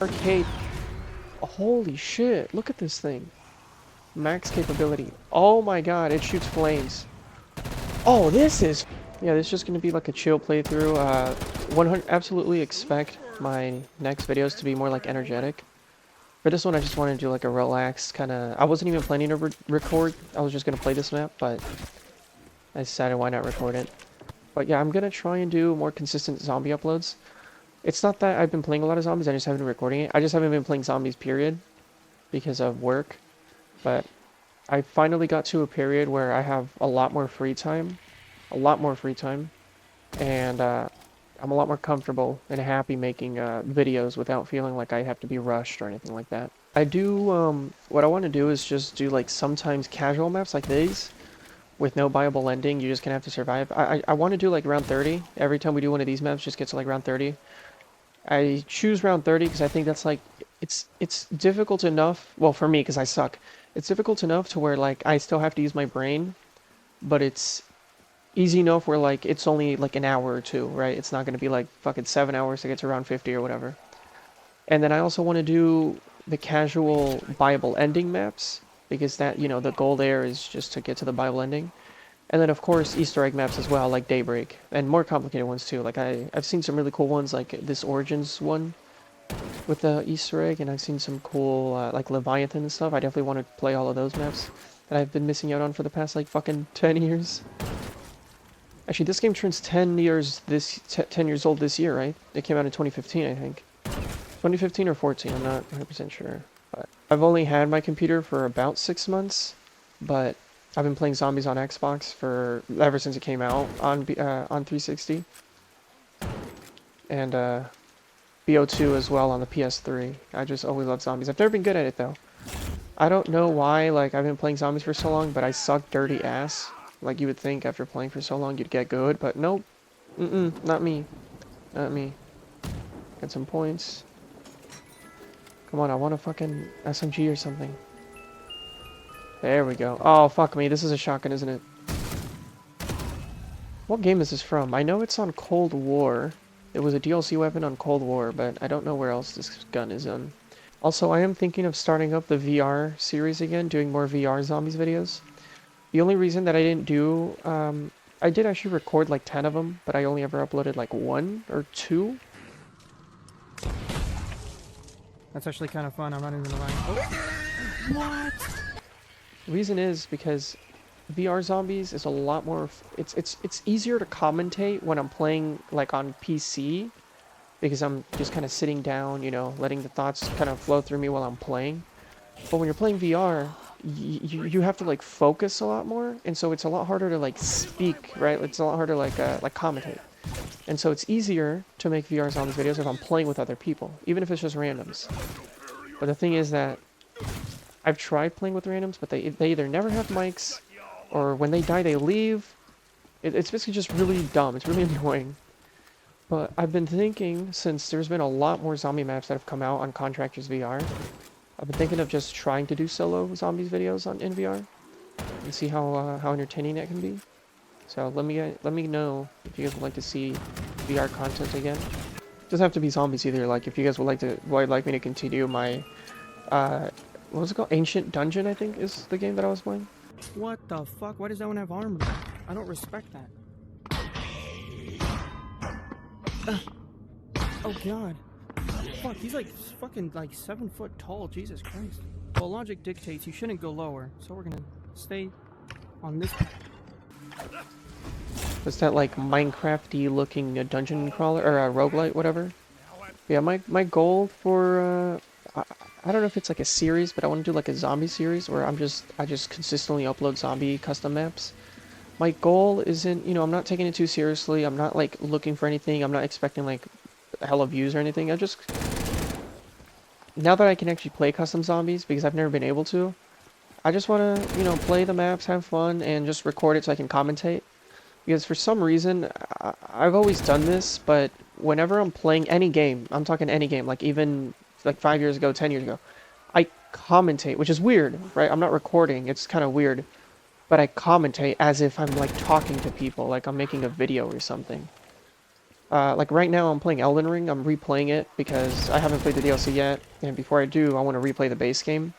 Arcade. Holy shit, look at this thing. Max capability. Oh my god, it shoots flames. Oh, this is... Yeah, this is just going to be like a chill playthrough. 100, absolutely expect my next videos to be more like energetic. For this one, I just wanted to do like a relaxed kind of... I wasn't even planning to record. I was just going to play this map, but I decided why not record it. But yeah, I'm going to try and do more consistent zombie uploads. It's not that I've been playing a lot of zombies, I just haven't been recording it. I just haven't been playing zombies, period, because of work. But I finally got to a period where I have a lot more free time. And I'm a lot more comfortable and happy making videos without feeling like I have to be rushed or anything like that. I do, what I want to do is just do like sometimes casual maps like these with no viable ending. You just gonna have to survive. I want to do like round 30. Every time we do one of these maps, just get to like round 30. I choose round 30 because I think that's like, it's difficult enough, well for me because I suck, it's difficult enough to where like I still have to use my brain, but it's easy enough where like it's only like an hour or two, right? It's not going to be like fucking 7 hours to get to round 50 or whatever. And then I also want to do the casual Bible ending maps, because that, you know, the goal there is just to get to the Bible ending. And then, of course, Easter egg maps as well, like Daybreak. And more complicated ones, too. Like, I've seen some really cool ones, like this Origins one with the Easter egg. And I've seen some cool, like, Leviathan and stuff. I definitely want to play all of those maps that I've been missing out on for the past, like, fucking 10 years. Actually, this game turns 10 years 10 years old this year, right? It came out in 2015, I think. 2015 or 14, I'm not 100% sure. But I've only had my computer for about 6 months, but I've been playing zombies on Xbox for ever since it came out on 360, and BO2 as well on the PS3. I just always loved zombies. I've never been good at it though. I don't know why. Like, I've been playing zombies for so long, but I suck dirty ass. Like you would think after playing for so long you'd get good, but nope. Not me. Not me. Get some points. Come on, I want a fucking SMG or something. There we go. Oh, fuck me. This is a shotgun, isn't it? What game is this from? I know it's on Cold War. It was a DLC weapon on Cold War, but I don't know where else this gun is on. Also, I am thinking of starting up the VR series again, doing more VR zombies videos. The only reason that I didn't do... I did actually record like 10 of them, but I only ever uploaded like 1 or 2. That's actually kind of fun, I'm not even gonna lie. Oh. What? The reason is because VR zombies is a lot more... It's easier to commentate when I'm playing like on PC, because I'm just kind of sitting down, you know, letting the thoughts kind of flow through me while I'm playing. But when you're playing VR, you have to like focus a lot more, and so it's a lot harder to like speak, right? It's a lot harder like commentate. And so it's easier to make VR zombies videos if I'm playing with other people, even if it's just randoms. But the thing is that I've tried playing with randoms, but they either never have mics, or when they die they leave. It's basically just really dumb. It's really annoying. But I've been thinking, since there's been a lot more zombie maps that have come out on Contractors VR, I've been thinking of just trying to do solo zombies videos in VR and see how entertaining that can be. So let me know if you guys would like to see VR content again. It doesn't have to be zombies either. Like, if you guys would like me to continue my what was it called? Ancient Dungeon, I think, is the game that I was playing. What the fuck? Why does that one have armor? I don't respect that. Oh god. Fuck, he's like fucking like 7 foot tall, Jesus Christ. Well, logic dictates you shouldn't go lower, so we're gonna stay on this. Was that like Minecraft-y looking dungeon crawler, or a roguelite, whatever? Yeah, my goal for I don't know if it's like a series, but I want to do like a zombie series where I just consistently upload zombie custom maps. My goal isn't, you know, I'm not taking it too seriously. I'm not like looking for anything. I'm not expecting like hella views or anything. I just, now that I can actually play custom zombies, because I've never been able to, I just want to, you know, play the maps, have fun, and just record it so I can commentate. Because for some reason, I've always done this, but whenever I'm playing any game, I'm talking any game, like even like 5 years ago, 10 years ago, I commentate, which is weird, right? I'm not recording, it's kind of weird, but I commentate as if I'm like talking to people, like I'm making a video or something. Like right now I'm playing Elden Ring. I'm replaying it because I haven't played the DLC yet, and before I do, I want to replay the base game.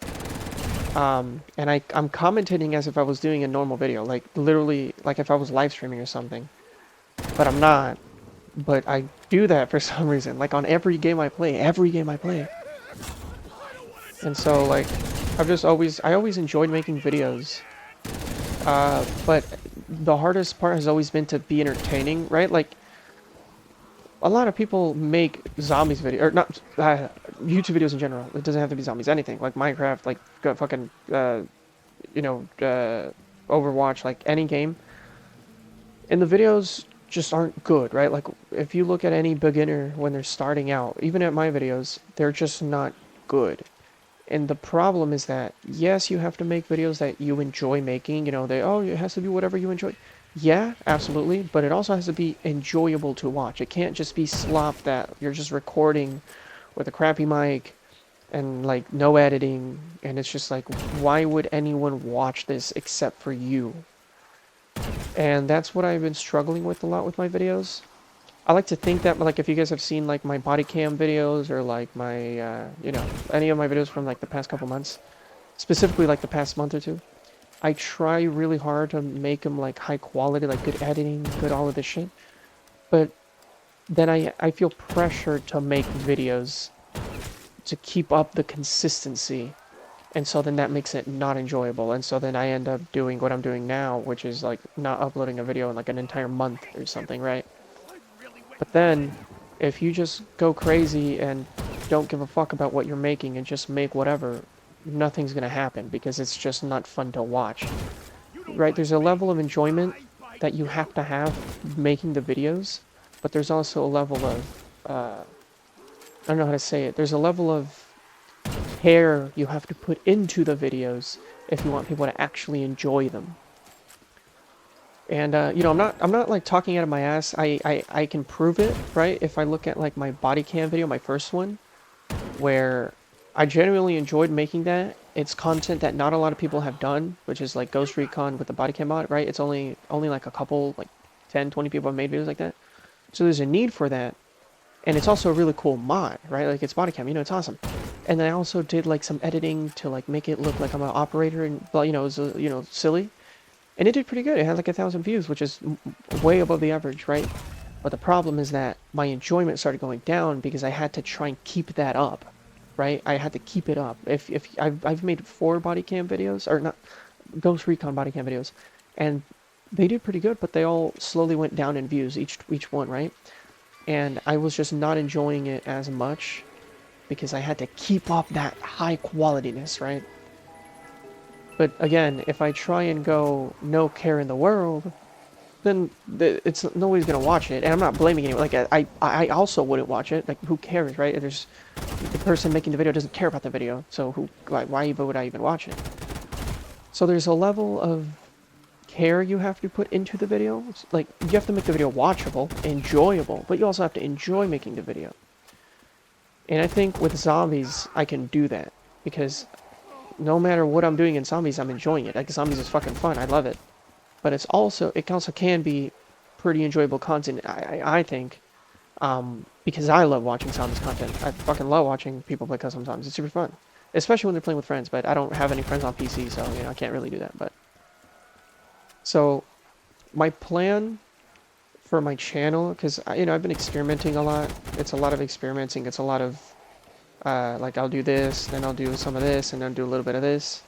And I'm commentating as if I was doing a normal video, like literally like if I was live streaming or something. But I'm not. But I do that for some reason, like on every game I play, And so like I always enjoyed making videos. But the hardest part has always been to be entertaining, right? Like a lot of people make zombies video or not YouTube videos in general. It doesn't have to be zombies, anything like Minecraft, like fucking you know, Overwatch, like any game. And the videos just aren't good, right? Like if you look at any beginner when they're starting out, even at my videos, they're just not good. And the problem is that, yes, you have to make videos that you enjoy making, you know, it has to be whatever you enjoy. Yeah, absolutely, but it also has to be enjoyable to watch. It can't just be slop that you're just recording with a crappy mic and like no editing, and it's just like, why would anyone watch this except for you? And that's what I've been struggling with a lot with my videos. I like to think that, like, if you guys have seen like my body cam videos or like my you know, any of my videos from like the past couple months, specifically like the past month or two, I try really hard to make them like high quality, like good editing, good all of this shit. But then I feel pressured to make videos to keep up the consistency, and so then that makes it not enjoyable, and so then I end up doing what I'm doing now, which is like not uploading a video in like an entire month or something, right? But then if you just go crazy and don't give a fuck about what you're making and just make whatever, nothing's gonna happen because it's just not fun to watch, right? There's a level of enjoyment that you have to have making the videos, but there's also a level of I don't know how to say it. There's a level of care you have to put into the videos if you want people to actually enjoy them. And you know, I'm not like talking out of my ass. I can prove it, right? If I look at like my body cam video, my first one, where I genuinely enjoyed making that. It's content that not a lot of people have done, which is like Ghost Recon with the body cam mod, right? It's only like a couple, like 10, 20 people have made videos like that. So there's a need for that. And it's also a really cool mod, right? Like it's body cam, you know, it's awesome. And then I also did like some editing to like make it look like I'm an operator and, well, you know, it was, you know, silly. And it did pretty good. It had like 1,000 views, which is way above the average, right? But the problem is that my enjoyment started going down because I had to try and keep that up, right? I had to keep it up. If I've made 4 body cam videos, or not, Ghost Recon body cam videos, and they did pretty good, but they all slowly went down in views, each one, right? And I was just not enjoying it as much because I had to keep up that high qualityness, right? But again, if I try and go no care in the world, then it's nobody's gonna watch it, and I'm not blaming anyone. Like I also wouldn't watch it. Like who cares, right? There's the person making the video doesn't care about the video, so why would I even watch it? So there's a level of care you have to put into the video. It's like you have to make the video watchable, enjoyable, but you also have to enjoy making the video. And I think with zombies, I can do that because no matter what I'm doing in zombies, I'm enjoying it. Like zombies is fucking fun. I love it. But it also can be pretty enjoyable content, I think, because I love watching zombies content. I fucking love watching people play custom zombies. It's super fun, especially when they're playing with friends. But I don't have any friends on PC, so you know I can't really do that. But so my plan for my channel, because you know I've been experimenting a lot. It's a lot of experimenting. It's a lot of like I'll do this, then I'll do some of this, and then do a little bit of this.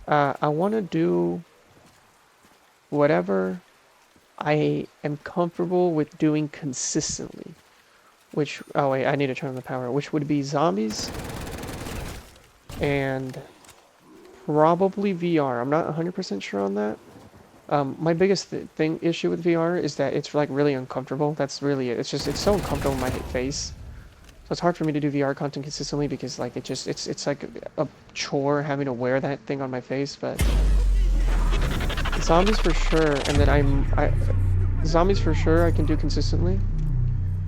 I want to do whatever I am comfortable with doing consistently, which, oh wait, I need to turn on the power, which would be zombies and probably VR. I'm not 100% sure on that. My biggest issue with VR is that it's like really uncomfortable. That's really it. It's so uncomfortable in my face. So it's hard for me to do VR content consistently because like it's like a chore having to wear that thing on my face, but zombies for sure, and then zombies for sure I can do consistently,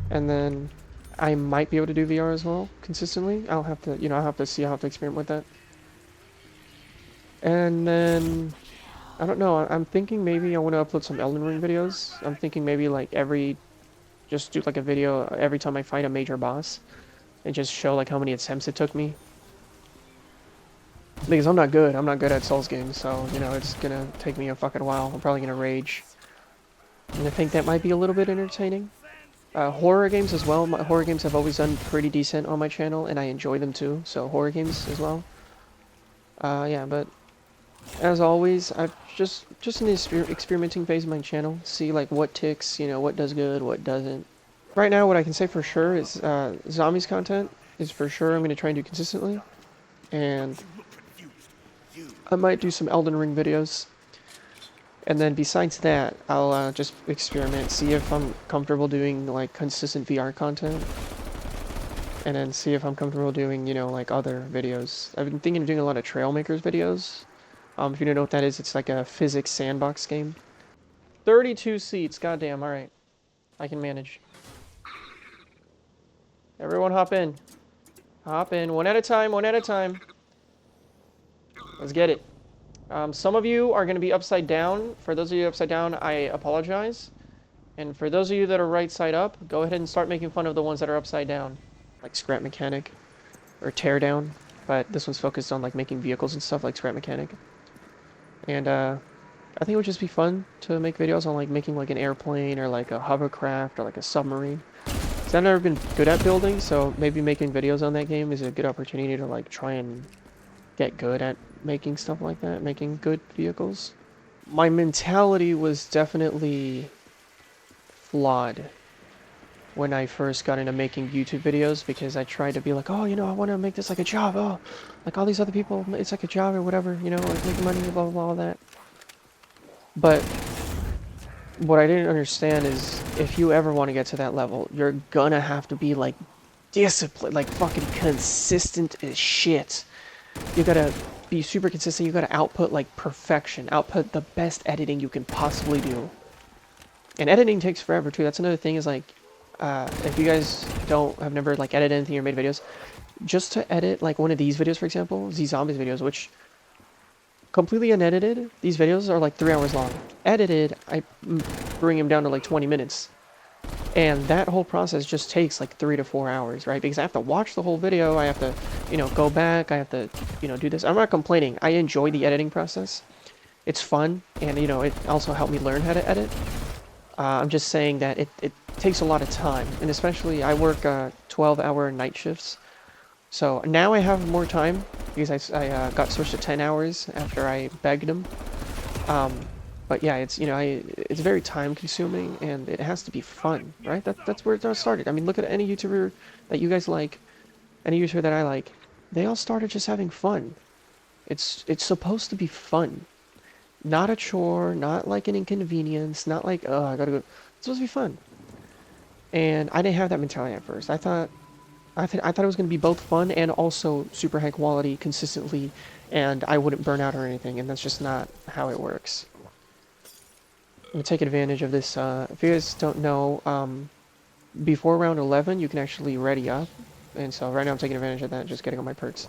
and then I might be able to do VR as well consistently. I'll have to, you know, I'll have to see, I'll have to experiment with that. And then I don't know, I'm thinking maybe I want to upload some Elden Ring videos. I'm thinking maybe like every just do like a video every time I fight a major boss, and just show like how many attempts it took me. Because I'm not good at Souls games, so, you know, it's gonna take me a fucking while. I'm probably gonna rage. And I think that might be a little bit entertaining. Horror games as well. Horror games have always done pretty decent on my channel, and I enjoy them too, so horror games as well. Yeah, but as always, I've just in the experimenting phase of my channel, see like what ticks, you know, what does good, what doesn't. Right now, what I can say for sure is zombies content is for sure I'm going to try and do consistently, and I might do some Elden Ring videos. And then besides that, I'll just experiment, see if I'm comfortable doing like consistent VR content, and then see if I'm comfortable doing, you know, like other videos. I've been thinking of doing a lot of Trailmakers videos. If you don't know what that is, it's like a physics sandbox game. 32 seats, goddamn, alright. I can manage. Everyone hop in. Hop in, one at a time, one at a time. Let's get it. Some of you are going to be upside down. For those of you upside down, I apologize. And for those of you that are right side up, go ahead and start making fun of the ones that are upside down. Like Scrap Mechanic or Teardown. But this one's focused on like making vehicles and stuff like Scrap Mechanic. And I think it would just be fun to make videos on like making like an airplane or like a hovercraft or like a submarine. Because I've never been good at building, so maybe making videos on that game is a good opportunity to like try and get good at making stuff like that, making good vehicles. My mentality was definitely flawed when I first got into making YouTube videos, because I tried to be like, oh, you know, I want to make this like a job, oh, like all these other people, it's like a job or whatever, you know, like make money, blah, blah, blah, all that. But what I didn't understand is if you ever want to get to that level, you're gonna have to be like disciplined, like fucking consistent as shit. You gotta be super consistent. You gotta output like perfection, output the best editing you can possibly do. And editing takes forever too. That's another thing, is like, if you guys have never like edited anything or made videos, just to edit like one of these videos, for example, these zombies videos, which completely unedited, these videos are like 3 hours long. Edited, I bring them down to like 20 minutes. And that whole process just takes like 3 to 4 hours, right? Because I have to watch the whole video, I have to, you know, go back, I have to, you know, do this. I'm not complaining. I enjoy the editing process. It's fun, and, you know, it also helped me learn how to edit. I'm just saying that it takes a lot of time, and especially I work 12-hour night shifts. So now I have more time, because I got switched to 10 hours after I begged them. But yeah, it's, you know, it's very time consuming, and it has to be fun, right? That's where it all started. I mean, look at any YouTuber that you guys like, any YouTuber that I like. They all started just having fun. It's supposed to be fun. Not a chore, not like an inconvenience, not like, oh, I gotta go. It's supposed to be fun. And I didn't have that mentality at first. I thought it was gonna be both fun and also super high quality consistently, and I wouldn't burn out or anything, and that's just not how it works. I'm gonna take advantage of this. If you guys don't know, before round 11, you can actually ready up, and so right now I'm taking advantage of that, just getting all my perks.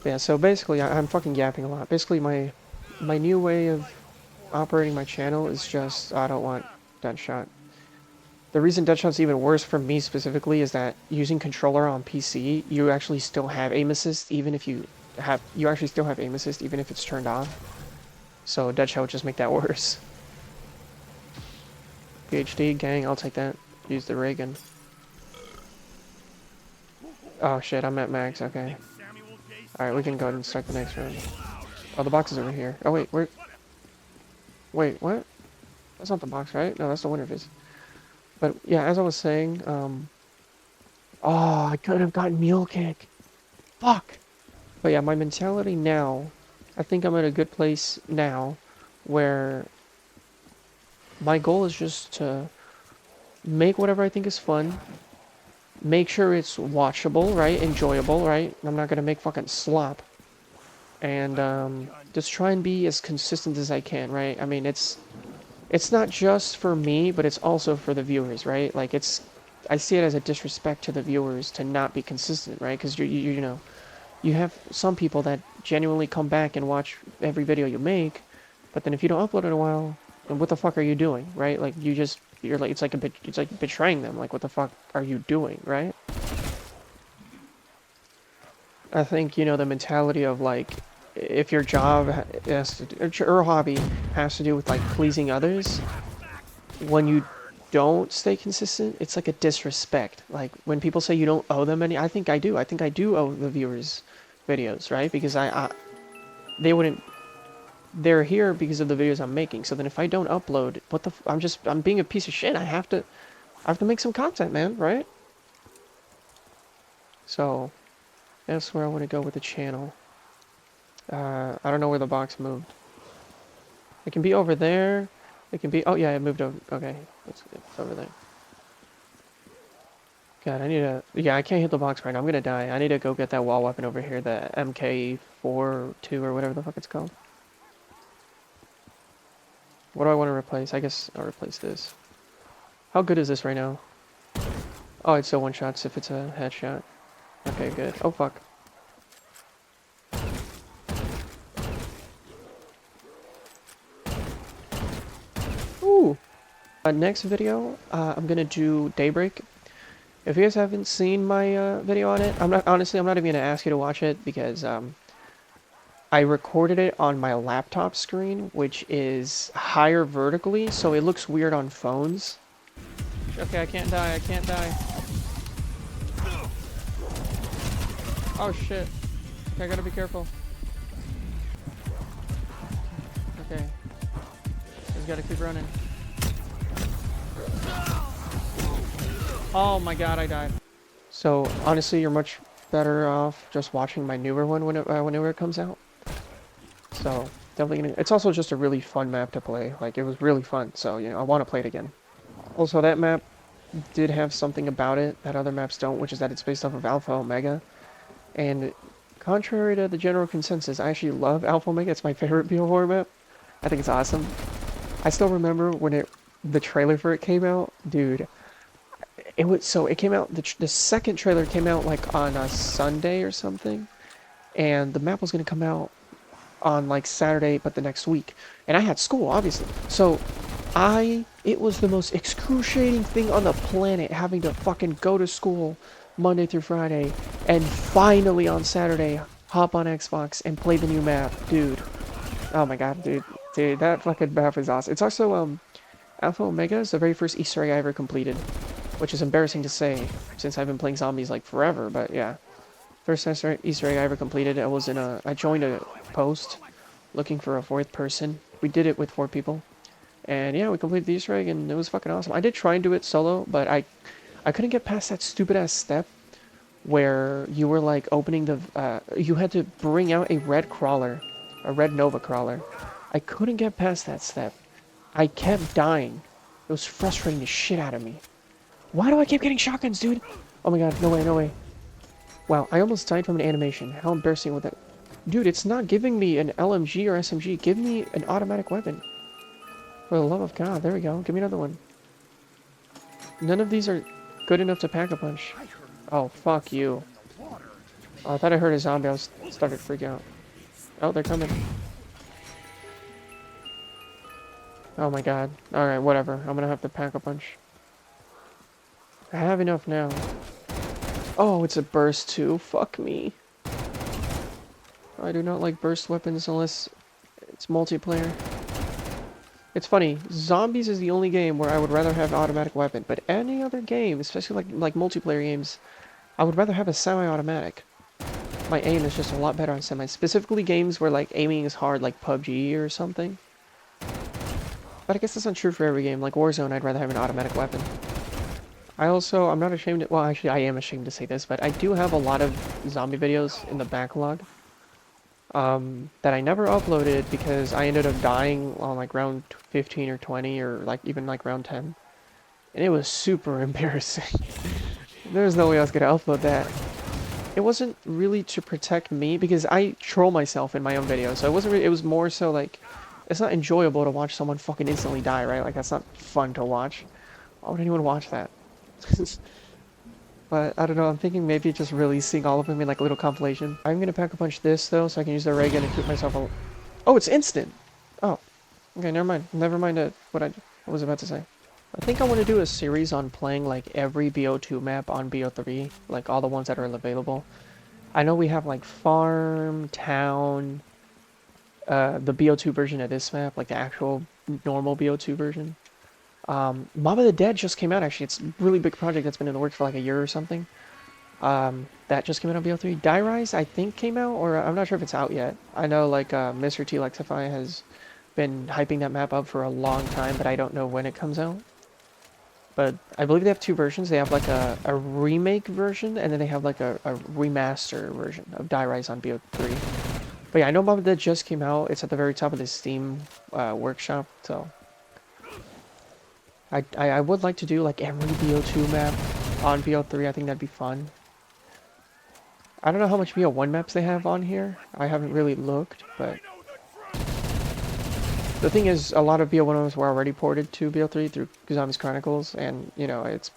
Yeah, so basically, I'm fucking yapping a lot. Basically, my new way of operating my channel is just, I don't want Deadshot. The reason Deadshot's even worse for me specifically is that using controller on PC, you actually still have aim assist, even if you actually still have aim assist, even if it's turned off. So Deadshot would just make that worse. PhD, gang, I'll take that. Use the ray gun. Oh shit, I'm at max, okay. Alright, we can go ahead and start the next round. Oh, the box is over here. Oh wait, where? Wait, what? That's not the box, right? No, that's the winter viz. But yeah, as I was saying, oh, I could have gotten Mule Kick. Fuck! But yeah, my mentality now, I think I'm at a good place now, where my goal is just to make whatever I think is fun, make sure it's watchable, right? Enjoyable, right? I'm not gonna make fucking slop. And just try and be as consistent as I can, right? I mean, it's not just for me, but it's also for the viewers, right? Like, I see it as a disrespect to the viewers to not be consistent, right? Because you know, you have some people that genuinely come back and watch every video you make, but then if you don't upload in a while, then what the fuck are you doing, right? Like, you just you're like, it's like betraying them. Like, what the fuck are you doing, right? I think, you know, the mentality of like, if your job has to, or hobby has to do with like pleasing others, when you don't stay consistent, it's like a disrespect. Like when people say you don't owe them any, I think I do. I think I do owe the viewers videos, right? Because they wouldn't, they're here because of the videos I'm making. So then if I don't upload, what the, I'm being a piece of shit. I have to make some content, man, right? So that's where I want to go with the channel. I don't know where the box moved. It can be over there. It can be, oh yeah, it moved over. Okay, it's over there. God, I need to, yeah, I can't hit the box right now. I'm gonna die. I need to go get that wall weapon over here, the MK42 or whatever the fuck it's called. What do I want to replace? I guess I'll replace this. How good is this right now? Oh, it's still one shots if it's a headshot. Okay, good. Oh, fuck. Ooh! Next video, I'm gonna do Daybreak. If you guys haven't seen my video on it, honestly, I'm not even gonna ask you to watch it because I recorded it on my laptop screen, which is higher vertically, so it looks weird on phones. Okay, I can't die, I can't die. Oh shit. Okay, I gotta be careful. Okay. Just gotta keep running. Oh my god, I died. So, honestly, you're much better off just watching my newer one whenever it comes out. So, definitely gonna... It's also just a really fun map to play. Like, it was really fun, so, you know, I want to play it again. Also, that map did have something about it that other maps don't, which is that it's based off of Alpha Omega. And contrary to the general consensus, I actually love Alpha Omega. It's my favorite BO4 map. I think it's awesome. I still remember when the trailer for it came out. Dude, it came out, the second trailer came out like on a Sunday or something. And the map was going to come out on like Saturday, but the next week. And I had school, obviously. So it was the most excruciating thing on the planet having to fucking go to school Monday through Friday, and finally on Saturday, hop on Xbox and play the new map, dude. Oh my god, dude, that fucking map is awesome. It's also, Alpha Omega is the very first Easter egg I ever completed, which is embarrassing to say, since I've been playing zombies, like, forever, but yeah. First Easter egg I ever completed, I joined a post looking for a 4th person. We did it with 4 people, and yeah, we completed the Easter egg, and it was fucking awesome. I did try and do it solo, but I couldn't get past that stupid-ass step where you were, like, opening the, you had to bring out a red crawler, a red Nova crawler. I couldn't get past that step. I kept dying. It was frustrating the shit out of me. Why do I keep getting shotguns, dude? Oh my god, no way, no way. Wow, I almost died from an animation. How embarrassing would that... Dude, it's not giving me an LMG or SMG. Give me an automatic weapon. For the love of God, there we go. Give me another one. None of these are good enough to pack a punch. Oh, fuck you. Oh, I thought I heard a zombie. I was started to freak out. Oh, they're coming. Oh my god. Alright, whatever. I'm gonna have to pack a punch. I have enough now. Oh, it's a burst too. Fuck me. I do not like burst weapons unless it's multiplayer. It's funny, Zombies is the only game where I would rather have an automatic weapon, but any other game, especially like multiplayer games, I would rather have a semi-automatic. My aim is just a lot better on semi. Specifically games where like aiming is hard, like PUBG or something. But I guess that's not true for every game. Like Warzone, I'd rather have an automatic weapon. I'm not ashamed to, well actually I am ashamed to say this, but I do have a lot of zombie videos in the backlog. That I never uploaded because I ended up dying on like round 15 or 20 or like even like round 10. And it was super embarrassing. There's no way I was gonna upload that. It wasn't really to protect me because I troll myself in my own videos. So it wasn't really, it was more so like, it's not enjoyable to watch someone fucking instantly die, right? Like that's not fun to watch. Why would anyone watch that? But, I don't know, I'm thinking maybe just releasing all of them in like a little compilation. I'm gonna pack a punch this though, so I can use the ray gun and keep myself a... Oh, it's instant! Oh. Okay, never mind. Never mind what I was about to say. I think I want to do a series on playing like every BO2 map on BO3, like all the ones that are available. I know we have like farm, town, the BO2 version of this map, like the actual normal BO2 version. Mob of the Dead just came out actually. It's a really big project that's been in the works for like a year or something. That just came out on BO3. Die Rise, I think, came out, or I'm not sure if it's out yet. I know like Mr. T Lexify has been hyping that map up for a long time, but I don't know when it comes out. But I believe they have two versions. They have like a remake version, and then they have like a remaster version of Die Rise on BO3. But yeah, I know Mob of the Dead just came out. It's at the very top of the Steam workshop, so... I would like to do like every BO2 map on BO3. I think that'd be fun. I don't know how much BO1 maps they have on here. I haven't really looked, but... The thing is, a lot of BO1 maps were already ported to BO3 through Zombies Chronicles, and, you know, it's...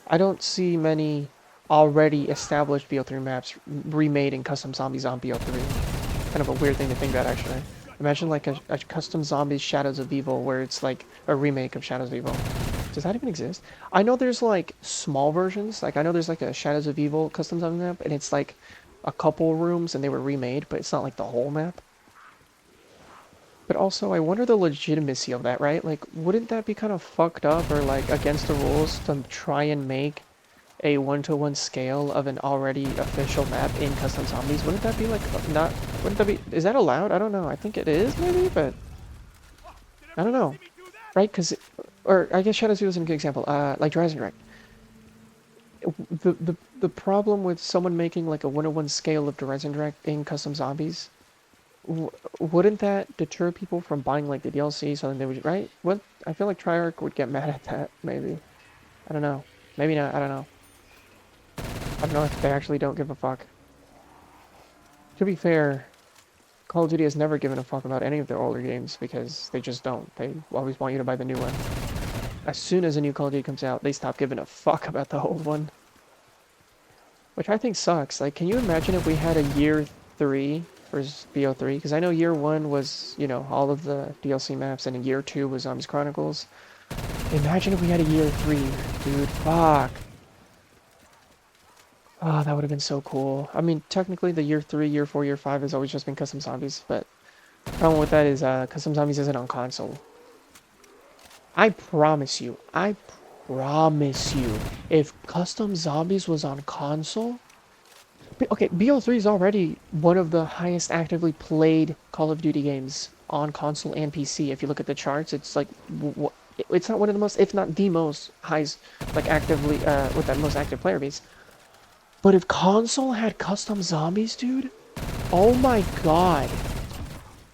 I don't see many already established BO3 maps remade in custom zombies on BO3. Kind of a weird thing to think about, actually. Imagine like a custom zombies Shadows of Evil where it's like a remake of Shadows of Evil. Does that even exist? I know there's like small versions. Like I know there's like a Shadows of Evil custom zombie map and it's like a couple rooms and they were remade, but it's not like the whole map. But also I wonder the legitimacy of that, right? Like wouldn't that be kind of fucked up or like against the rules to try and make a 1-to-1 scale of an already official map in custom zombies? Wouldn't that be like not? Wouldn't that be? Is that allowed? I don't know. I think it is maybe, but I don't know, right? Because, or I guess Shadows of Evil is a good example. Like Horizon Direct. The problem with someone making like a 1-to-1 scale of Horizon Direct in custom zombies, wouldn't that deter people from buying like the DLC? So then they would, right? What? I feel like Treyarch would get mad at that. Maybe. I don't know. Maybe not. I don't know. I don't know if they actually don't give a fuck. To be fair, Call of Duty has never given a fuck about any of their older games because they just don't. They always want you to buy the new one. As soon as a new Call of Duty comes out, they stop giving a fuck about the old one. Which I think sucks. Like, can you imagine if we had a year 3 for BO3? Because I know year 1 was, you know, all of the DLC maps, and in year 2 was Zombies Chronicles. Imagine if we had a year 3, dude. Fuck. Oh, that would have been so cool. I mean, technically the year 3, year 4, year 5 has always just been custom zombies, but the problem with that is custom zombies isn't on console. I promise you, if custom zombies was on console... Okay, BO3 is already one of the highest actively played Call of Duty games on console and PC. If you look at the charts, it's like... It's not one of the most, if not the most, highest, like actively, with that most active player base. But if console had custom zombies, dude, oh my god.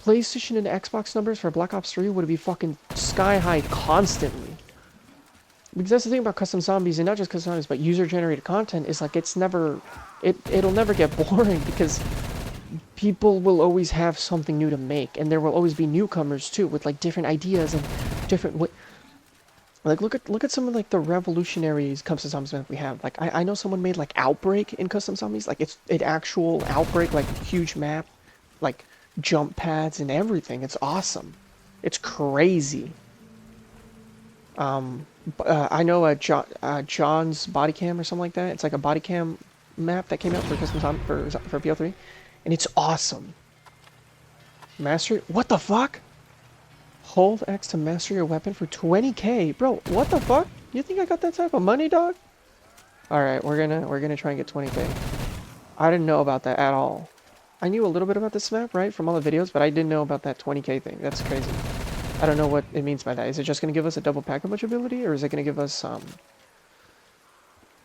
PlayStation and Xbox numbers for Black Ops 3 would be fucking sky high constantly. Because that's the thing about custom zombies, and not just custom zombies, but user-generated content, is like it's never... It'll never get boring, because people will always have something new to make, and there will always be newcomers, too, with like different ideas and different... Like, look at some of, like, the revolutionaries custom zombies that we have. Like, I know someone made, like, Outbreak in custom zombies. Like, it's an actual Outbreak, like, huge map. Like, jump pads and everything. It's awesome. It's crazy. I know John's Body Cam or something like that. It's like a body cam map that came out for custom zombies for BO3. And it's awesome. Master... What the fuck? Hold X to master your weapon for 20k. Bro, what the fuck? You think I got that type of money, dog? Alright, we're gonna try and get 20k. I didn't know about that at all. I knew a little bit about this map, right, from all the videos, but I didn't know about that 20k thing. That's crazy. I don't know what it means by that. Is it just gonna give us a double pack-a-punch ability, or is it gonna give us some...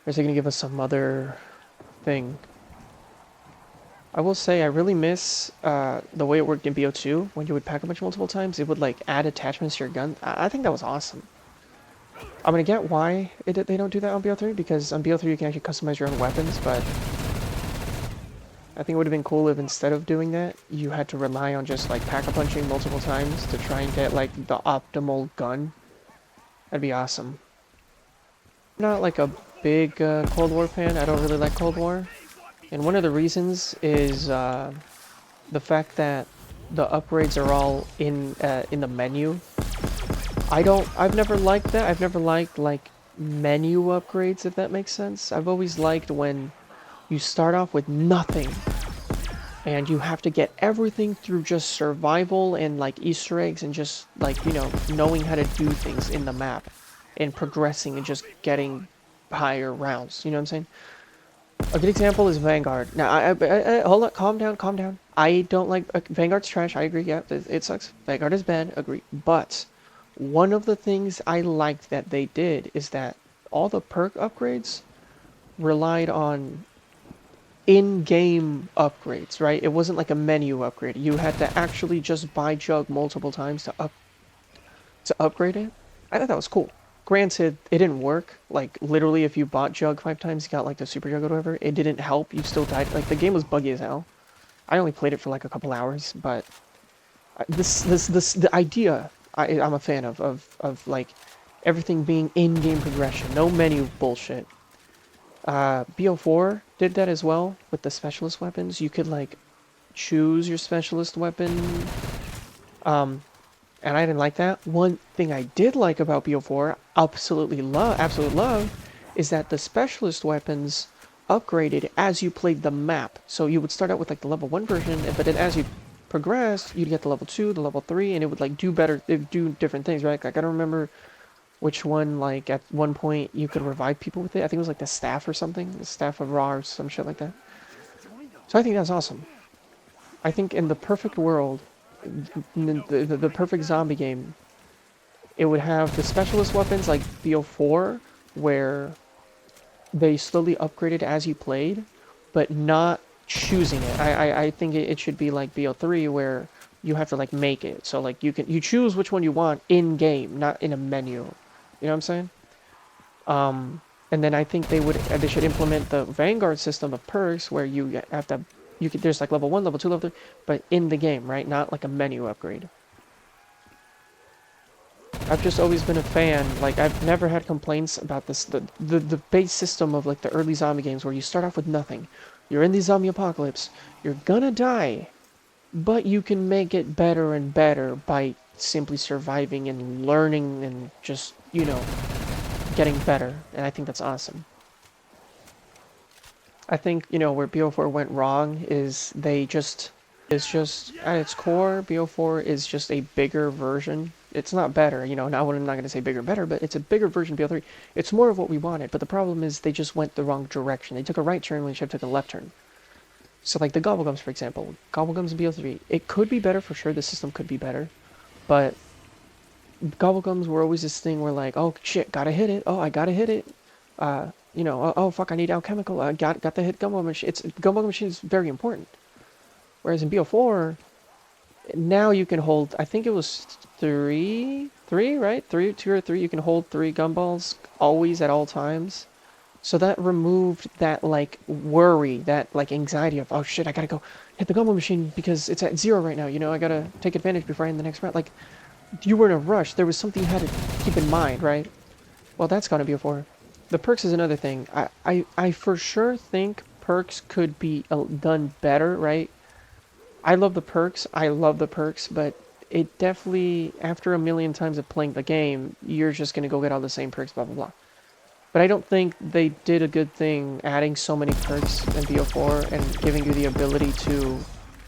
Or is it gonna give us some other thing? I will say I really miss the way it worked in BO2 when you would pack-a-punch multiple times. It would like add attachments to your gun. I think that was awesome. I'm gonna get why they don't do that on BO3, because on BO3 you can actually customize your own weapons, but I think it would have been cool if instead of doing that you had to rely on just like pack-a-punching multiple times to try and get like the optimal gun. That'd be awesome. I'm not like a big Cold War fan. I don't really like Cold War. And one of the reasons is the fact that the upgrades are all in the menu. I've never liked that. I've never liked, like, menu upgrades, if that makes sense. I've always liked when you start off with nothing, and you have to get everything through just survival and, like, Easter eggs and just, like, you know, knowing how to do things in the map and progressing and just getting higher rounds. You know what I'm saying? A good example is Vanguard. Now, hold on, calm down, calm down. I don't like Vanguard's trash. I agree. Yeah, it sucks. Vanguard is bad. Agree. But one of the things I liked that they did is that all the perk upgrades relied on in-game upgrades, right? It wasn't like a menu upgrade. You had to actually just buy Jug multiple times to upgrade it. I thought that was cool. Granted, it didn't work. Like, literally, if you bought Jug 5 times, you got, like, the Super Jug or whatever, it didn't help. You still died. Like, the game was buggy as hell. I only played it for, like, a couple hours, but the idea, I'm a fan of, like, everything being in-game progression. No menu bullshit. BO4 did that as well with the specialist weapons. You could, like, choose your specialist weapon, and I didn't like that. One thing I did like about BO4, absolute love, is that the specialist weapons upgraded as you played the map. So you would start out with, like, the level 1 version, but then as you progressed, you'd get the level 2, the level 3, and it would, like, do better, it would do different things, right? Like, I don't remember which one, like, at one point you could revive people with it. I think it was, like, the staff or something, the staff of Ra or some shit like that. So I think that's awesome. I think in the perfect world, the perfect zombie game, it would have the specialist weapons like BO4, where they slowly upgraded as you played, but not choosing it. I think it should be like BO3, where you have to, like, make it. So, like, you choose which one you want in game, not in a menu. You know what I'm saying? And then I think they should implement the Vanguard system of perks, where you have to, there's, like, level 1, level 2, level 3, but in the game, right? Not like a menu upgrade. I've just always been a fan. Like, I've never had complaints about this. The base system of, like, the early zombie games, where you start off with nothing. You're in the zombie apocalypse. You're gonna die, but you can make it better and better by simply surviving and learning and just, you know, getting better. And I think that's awesome. I think, you know, where BO4 went wrong is it's just, at its core, BO4 is just a bigger version. It's not better, you know, now I'm not going to say bigger better, but it's a bigger version of BO3. It's more of what we wanted, but the problem is they just went the wrong direction. They took a right turn when they should have took a left turn. So, like, the Gobblegums, for example. Gobblegums in BO3. It could be better for sure, the system could be better, but Gobblegums were always this thing where, like, oh shit, gotta hit it, oh, I gotta hit it, you know, oh fuck, I need alchemical, I got to hit Gumball Machine. Gumball Machine is very important. Whereas in BO4, now you can hold, I think it was three, right? 2 or 3, you can hold 3 gumballs always at all times. So that removed that, like, worry, that, like, anxiety of, oh shit, I gotta go hit the Gumball Machine because it's at 0 right now, you know, I gotta take advantage before I end the next round. Like, you were in a rush, there was something you had to keep in mind, right? Well, that's gonna be BO4. The perks is another thing. I for sure think perks could be done better, right? I love the perks, but it definitely, after a million times of playing the game, you're just going to go get all the same perks, blah, blah, blah. But I don't think they did a good thing adding so many perks in BO4 and giving you the ability to,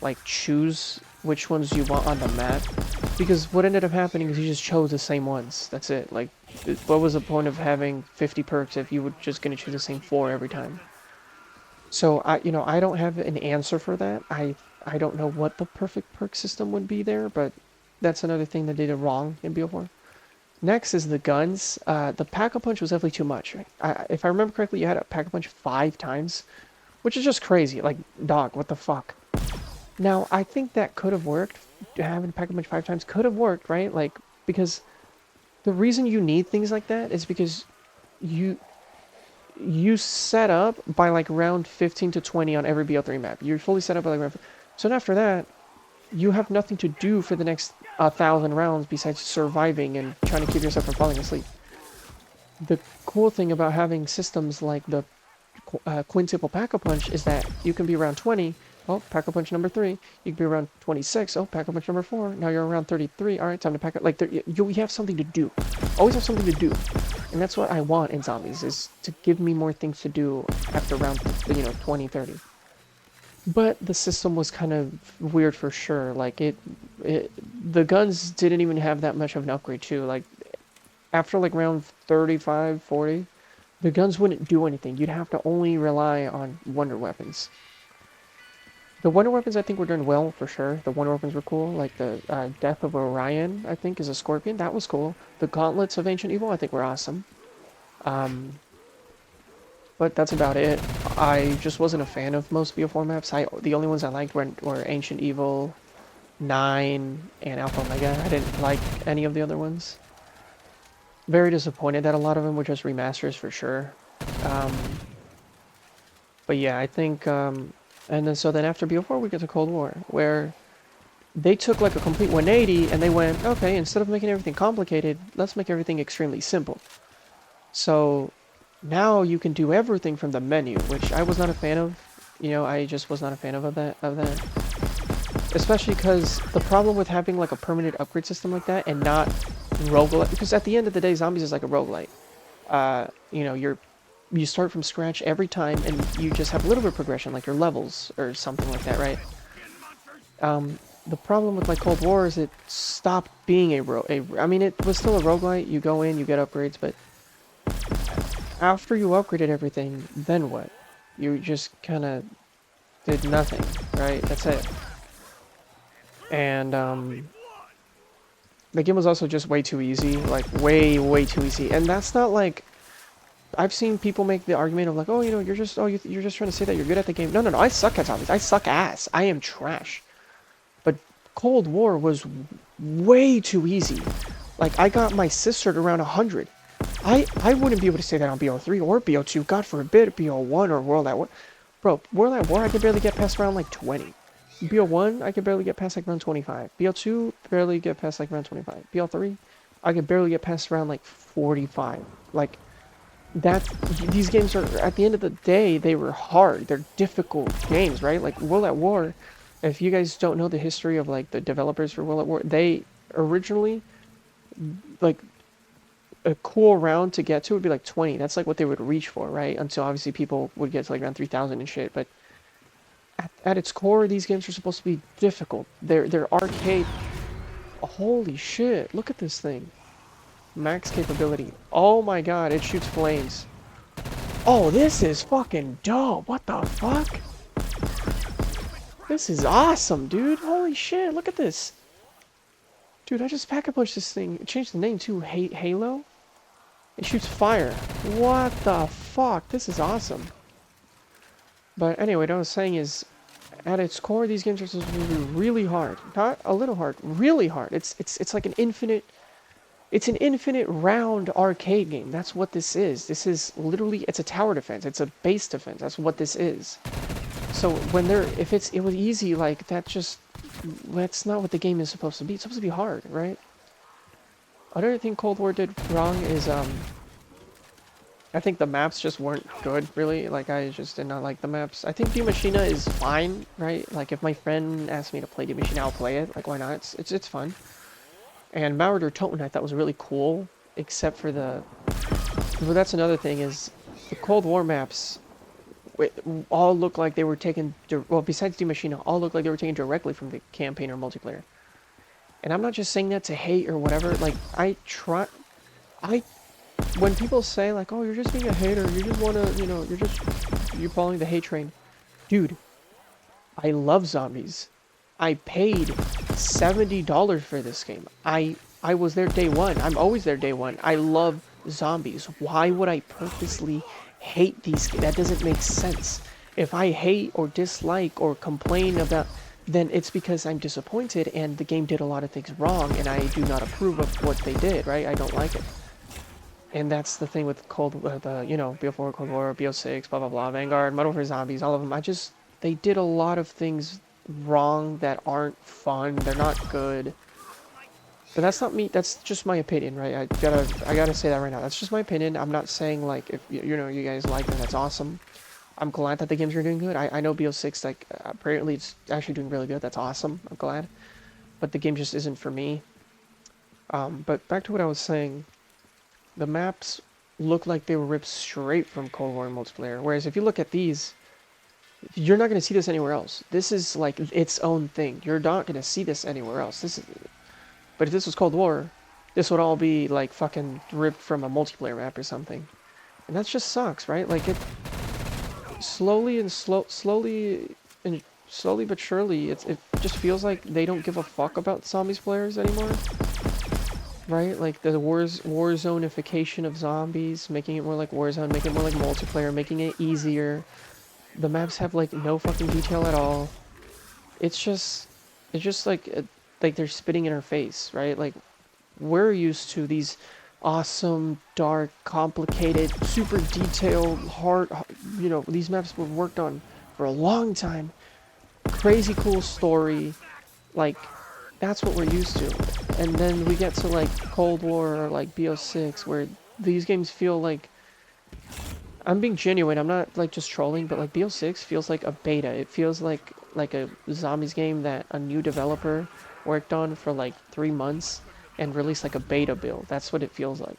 like, choose which ones you want on the map. Because what ended up happening is you just chose the same ones. That's it. Like, what was the point of having 50 perks if you were just going to choose the same 4 every time? So, I don't have an answer for that. I don't know what the perfect perk system would be there, but that's another thing that they did wrong in BO4. Next is the guns. The Pack-a-Punch was definitely too much. Right? If I remember correctly, you had a Pack-a-Punch 5 times, which is just crazy. Like, dog, what the fuck? Now, I think that could have worked. Having a Pack-a-Punch 5 times could have worked, right? Like, because the reason you need things like that is because you set up by, like, round 15 to 20 on every BO3 map. You're fully set up by, like, round 15. So after that, you have nothing to do for the next 1,000 rounds besides surviving and trying to keep yourself from falling asleep. The cool thing about having systems like the Quintuple Pack-a-Punch is that you can be around 20, Oh, Pack-a-Punch number 3. You could be around 26. Oh, Pack-a-Punch number 4. Now you're around 33. All right, time to pack up. Like, you have something to do. Always have something to do. And that's what I want in zombies, is to give me more things to do after round, 20, 30. But the system was kind of weird for sure. Like, the guns didn't even have that much of an upgrade, too. Like, after, like, round 35, 40, the guns wouldn't do anything. You'd have to only rely on wonder weapons. The wonder weapons, I think, were doing well, for sure. The wonder weapons were cool. Like the Death of Orion, I think, is a scorpion. That was cool. The Gauntlets of Ancient Evil, I think, were awesome. But that's about it. I just wasn't a fan of most BO4 maps. The only ones I liked were Ancient Evil, 9, and Alpha Omega. I didn't like any of the other ones. Very disappointed that a lot of them were just remasters, for sure. But yeah, I think... And then, so then after BO4, we get to Cold War, where they took like a complete 180 and they went, okay, instead of making everything complicated, let's make everything extremely simple. So now you can do everything from the menu, which I was not a fan of. I just was not a fan of that. Especially because the problem with having like a permanent upgrade system like that and not roguelite, because at the end of the day, Zombies is like a roguelite. You start from scratch every time, and you just have a little bit of progression, like your levels or something like that, right? The problem with like Cold War is it stopped being I mean, it was still a roguelite. You go in, you get upgrades, but after you upgraded everything, then what? You just kind of did nothing, right? That's it. And the game was also just way too easy, like way too easy. And that's not like, I've seen people make the argument of like, oh, you're just trying to say that you're good at the game. No, I suck at zombies. I suck ass. I am trash. But Cold War was way too easy. Like, I got my sister at around 100. I wouldn't be able to say that on BO3 or BO2. God forbid BO1 or World at War. Bro, World at War, I could barely get past around like 20. BO1, I could barely get past like around 25. BO2, barely get past like around 25. BO3, I could barely get past around like 45. Like, these games are, at the end of the day, they were hard. They're difficult games, right? Like World at War, if you guys don't know the history of like the developers for World at War, they originally, like, a cool round to get to would be like 20. That's like what they would reach for, right? Until obviously people would get to like around 3,000 and shit. But at its core, these games are supposed to be difficult. They're arcade. Holy shit! Look at this thing. Max capability. Oh my god, it shoots flames. Oh, this is fucking dope. What the fuck? This is awesome, dude. Holy shit, look at this. Dude, I just pack-a-punched this thing. It changed the name to Halo. It shoots fire. What the fuck? This is awesome. But anyway, what I was saying is, at its core, these games are supposed to be really hard. Not a little hard, really hard. It's like an infinite... It's an infinite round arcade game. That's what this is. This is literally, it's a tower defense. It's a base defense. That's what this is. So when if it was easy, like, that's not what the game is supposed to be. It's supposed to be hard, right? Another thing Cold War did wrong is, I think the maps just weren't good, really. Like, I just did not like the maps. I think Die Maschine is fine, right? Like, if my friend asks me to play Die Maschine, I'll play it. Like, why not? It's fun. And Mauer Toten I thought was really cool, except for well, that's another thing, is the Cold War maps all look like they were taken, well, besides Die Maschine, all look like they were taken directly from the campaign or multiplayer. And I'm not just saying that to hate or whatever, like, when people say, like, oh, you're just being a hater, you just wanna, you're following the hate train. Dude, I love zombies. I paid $70 for this game. I was there day one. I'm always there day one. I love zombies. Why would I purposely hate these games? That doesn't make sense. If I hate or dislike or complain about, then it's because I'm disappointed and the game did a lot of things wrong and I do not approve of what they did, right? I don't like it. And that's the thing with BO4, Cold War, BO6, blah, blah, blah, Vanguard, Modern Warfare Zombies, all of them. They did a lot of things wrong that aren't fun. They're not good. But that's not me. That's just my opinion, right? I gotta say that right now. That's just my opinion. I'm not saying, like, if you guys like them, that's awesome. I'm glad that the games are doing good. I know BO6, like, apparently it's actually doing really good. That's awesome. I'm glad. But the game just isn't for me. But back to what I was saying. The maps look like they were ripped straight from Cold War multiplayer. Whereas if you look at these, you're not going to see this anywhere else. This is like its own thing. You're not going to see this anywhere else. But if this was Cold War, this would all be like fucking ripped from a multiplayer map or something. And that just sucks, right? Like it slowly but surely, it just feels like they don't give a fuck about zombies players anymore. Right? Like the Warzone-ification of zombies, making it more like Warzone, making it more like multiplayer, making it easier. The maps have like no fucking detail at all. It's just like they're spitting in our face, right? Like we're used to these awesome, dark, complicated, super detailed, hard, you know, these maps were worked on for a long time. Crazy cool story, like that's what we're used to. And then we get to like Cold War or like BO6 where these games feel like, I'm being genuine, I'm not like just trolling, but like BO6 feels like a beta. It feels like a zombies game that a new developer worked on for like 3 months and released like a beta build. That's what it feels like.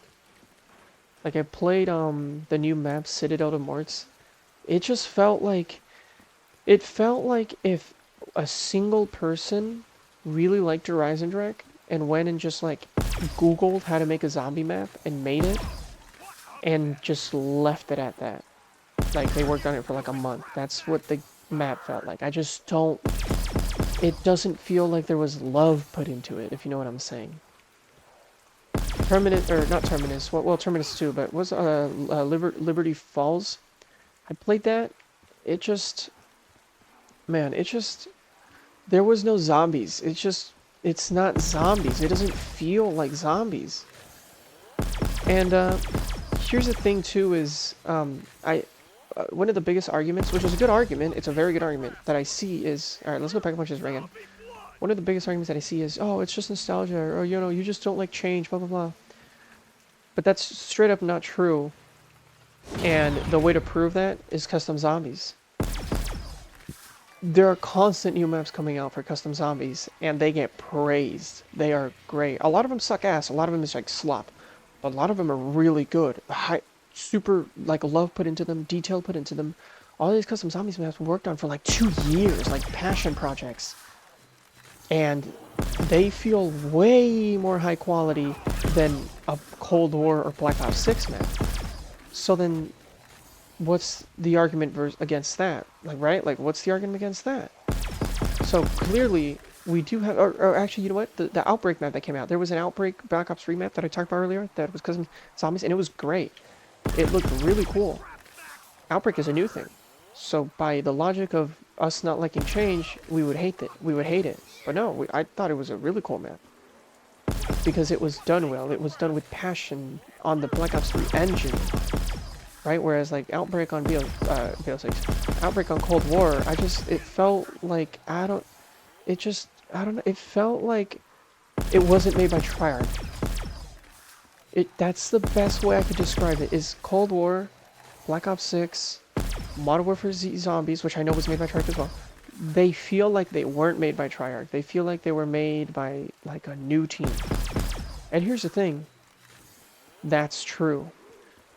Like I played the new map Citadel de Morts. It just felt like if a single person really liked Horizon Direct and went and just like Googled how to make a zombie map and made it and just left it at that. Like they worked on it for like a month. That's what the map felt like. I just don't, it doesn't feel like there was love put into it, if you know what I'm saying. Terminus, or not Terminus, well Terminus 2, but was Liberty Falls. I played that. It just, man, it just, there was no zombies. It's not zombies. It doesn't feel like zombies. And here's the thing too is one of the biggest arguments, which is a good argument, it's a very good argument that I see is, all right, let's go back and punch this ring in. One of the biggest arguments that I see is, oh, it's just nostalgia, or you know, you just don't like change, blah blah blah. But that's straight up not true. And the way to prove that is custom zombies. There are constant new maps coming out for custom zombies, and they get praised. They are great. A lot of them suck ass. A lot of them is like slop. But a lot of them are really good. Super, like, love put into them, detail put into them. All these custom zombies maps were worked on for like 2 years, like passion projects. And they feel way more high quality than a Cold War or Black Ops 6 map. So then, what's the argument against that? Like, right? Like, what's the argument against that? So clearly, we do have, or actually, you know what? The Outbreak map that came out, there was an Outbreak Black Ops 3 map that I talked about earlier that was custom zombies, and it was great. It looked really cool. Outbreak is a new thing. So by the logic of us not liking change, we would hate it. We would hate it. But no, I thought it was a really cool map. Because it was done well. It was done with passion on the Black Ops 3 engine. Right? Whereas like Outbreak on BO6, Outbreak on Cold War, it felt like, it felt like it wasn't made by Treyarch. That's the best way I could describe it, is Cold War, Black Ops 6, Modern Warfare Z Zombies, which I know was made by Treyarch as well. They feel like they weren't made by Treyarch. They feel like they were made by like a new team. And here's the thing. That's true.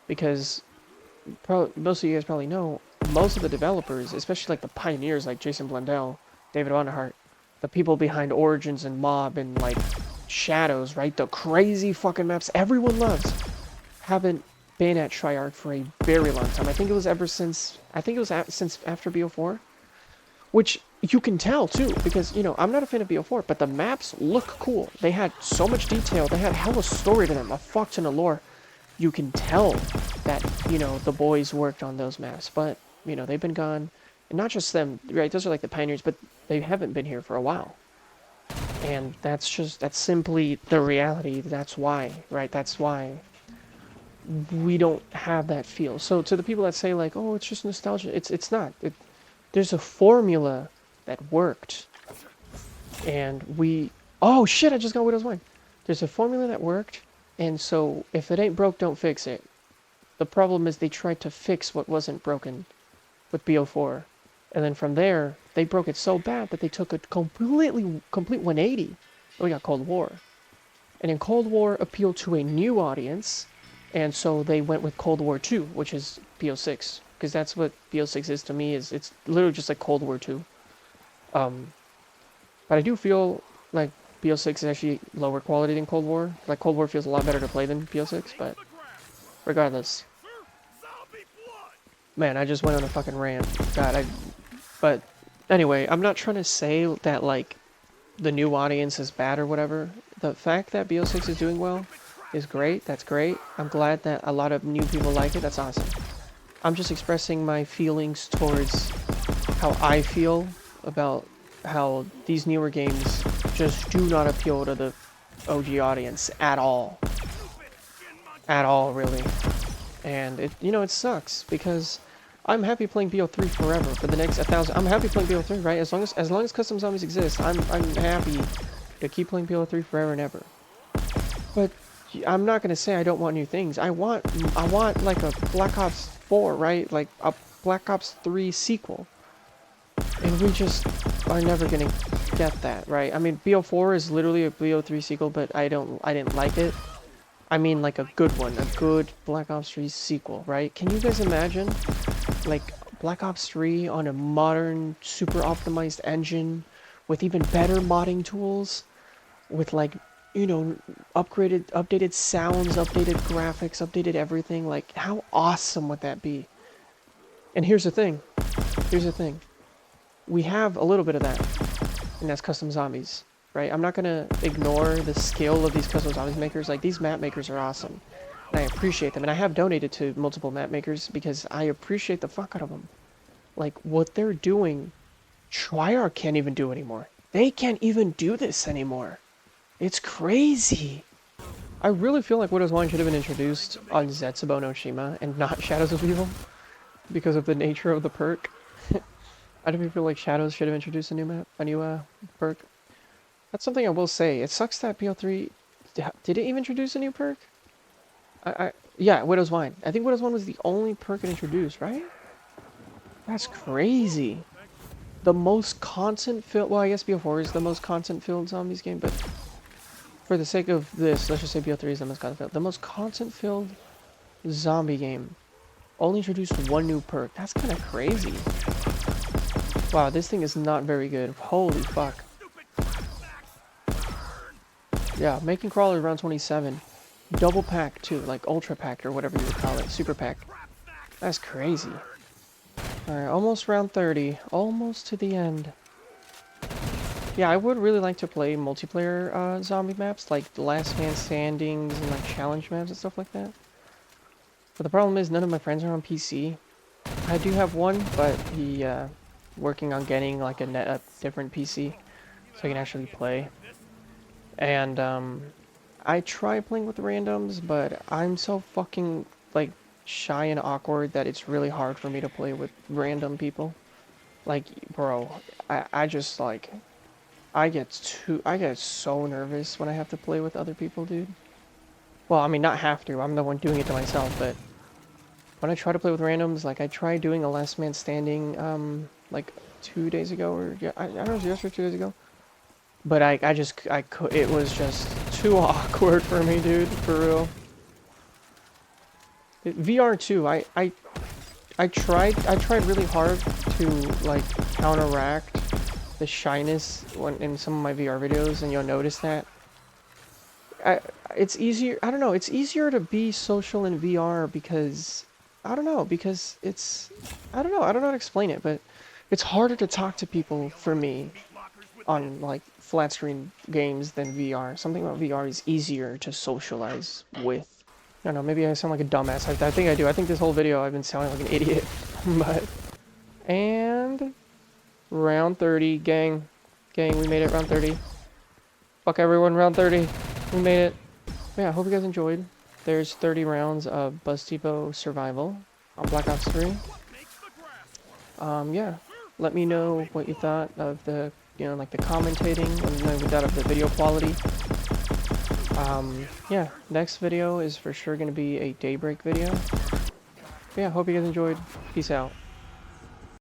Because most of you guys probably know, most of the developers, especially like the pioneers like Jason Blundell, David Vonderhaart, the people behind Origins and Mob and like Shadows, right? The crazy fucking maps everyone loves, haven't been at Treyarch for a very long time. I think it was since after BO4, which you can tell too, because, you know, I'm not a fan of BO4, but the maps look cool. They had so much detail. They had hella story to them, a fuck ton of lore. You can tell that, you know, the boys worked on those maps, but, you know, they've been gone. And not just them, right? Those are like the pioneers, but they haven't been here for a while. And that's simply the reality. That's why, right? That's why we don't have that feel. So to the people that say like, oh, it's just nostalgia, it's not. There's a formula that worked. And oh shit, I just got Widow's Wine. There's a formula that worked, and so if it ain't broke, don't fix it. The problem is they tried to fix what wasn't broken. with BO4. And then from there, they broke it so bad that they took a complete 180. And we got Cold War. And then Cold War appealed to a new audience, and so they went with Cold War 2, which is BO6. Because that's what BO6 is to me, is it's literally just like Cold War 2. But I do feel like BO6 is actually lower quality than Cold War. Like, Cold War feels a lot better to play than BO6, but regardless. Man, I just went on a fucking rant. God, But anyway, I'm not trying to say that, like, the new audience is bad or whatever. The fact that BO6 is doing well is great. That's great. I'm glad that a lot of new people like it. That's awesome. I'm just expressing my feelings towards how I feel about how these newer games just do not appeal to the OG audience at all. At all, really. And it, you know, it sucks because I'm happy playing BO3 forever for the next 1,000. I'm happy playing BO3, right? As long as custom zombies exist, I'm happy to keep playing BO3 forever and ever. But I'm not gonna say I don't want new things. I want like a Black Ops 4, right? Like a Black Ops 3 sequel. And we just are never gonna get that, right? I mean, BO4 is literally a BO3 sequel, but I didn't like it. I mean, like a good one, a good Black Ops 3 sequel, right? Can you guys imagine, like, Black Ops 3 on a modern, super optimized engine, with even better modding tools, with, like, you know, updated sounds, updated graphics, updated everything? Like, how awesome would that be? And here's the thing. We have a little bit of that, and that's custom zombies. Right? I'm not gonna ignore the skill of these custom zombies makers. Like, these map makers are awesome. And I appreciate them. And I have donated to multiple map makers because I appreciate the fuck out of them. Like, what they're doing, Treyarch can't even do anymore. They can't even do this anymore. It's crazy. I really feel like Widow's Wine should have been introduced on Zetsubo no Shima and not Shadows of Evil because of the nature of the perk. I don't feel like Shadows should have introduced a new perk. That's something I will say. It sucks that BO3... Did it even introduce a new perk? Yeah, Widow's Wine. I think Widow's Wine was the only perk it introduced, right? That's crazy. The most content-filled... Well, I guess BO4 is the most content-filled zombies game, but... For the sake of this, let's just say BO3 is the most content-filled. The most content-filled zombie game only introduced one new perk. That's kind of crazy. Wow, this thing is not very good. Holy fuck. Yeah, making crawler around 27. Double pack too, like ultra pack or whatever you would call it, super pack. That's crazy. Alright, almost round 30. Almost to the end. Yeah, I would really like to play multiplayer zombie maps, like Last Man Standings and like challenge maps and stuff like that. But the problem is none of my friends are on PC. I do have one, but he working on getting like a different PC so I can actually play. And I try playing with randoms, but I'm so fucking like shy and awkward that it's really hard for me to play with random people. Like, bro, I just like I get so nervous when I have to play with other people, dude. Well, I mean, not have to. I'm the one doing it to myself, but when I try to play with randoms, like I tried doing a Last Man Standing like 2 days ago, or yeah, I don't know, it was yesterday or 2 days ago. But I could, it was just too awkward for me, dude, for real. VR too, I tried really hard to, like, counteract the shyness in some of my VR videos, and you'll notice that. It's easier, I don't know, it's easier to be social in VR because, I don't know, because it's, I don't know how to explain it, but it's harder to talk to people for me on, like, flat screen games than VR. Something about VR is easier to socialize with. I don't know, maybe I sound like a dumbass. I think I do. I think this whole video I've been sounding like an idiot. But... And... Round 30, gang. Gang, we made it, round 30. Fuck everyone, round 30. We made it. Yeah, I hope you guys enjoyed. There's 30 rounds of Buzz Tipo Survival on Black Ops 3. Yeah. Let me know what you thought of the, you know, like the commentating, and what you thought of the video quality. Yeah, next video is for sure going to be a Daybreak video. Yeah, hope you guys enjoyed. Peace out.